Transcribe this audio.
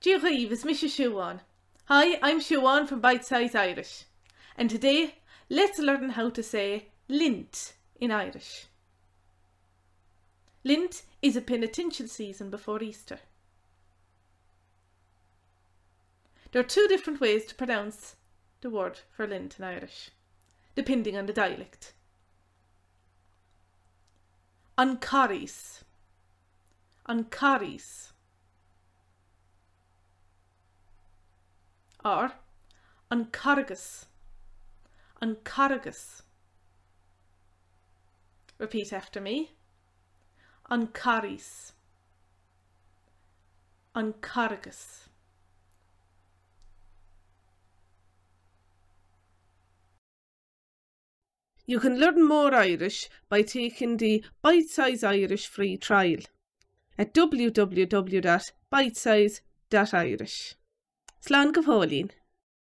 Kor-ees, Misha Siobhan. Hi, I'm Siobhan from Bite Size Irish. And today, let's learn how to say Lent in Irish. Lent is a penitential season before Easter. There are two different ways to pronounce the word for Lent in Irish, depending on the dialect. An Kor-ees, an Kor-ees, or an Carghas, an Carghas. Repeat after me. An Kor-ees, an Carghas. You can learn more Irish by taking the Bite Size Irish free trial at www.bitesize.irish. Slán go bhfuilín.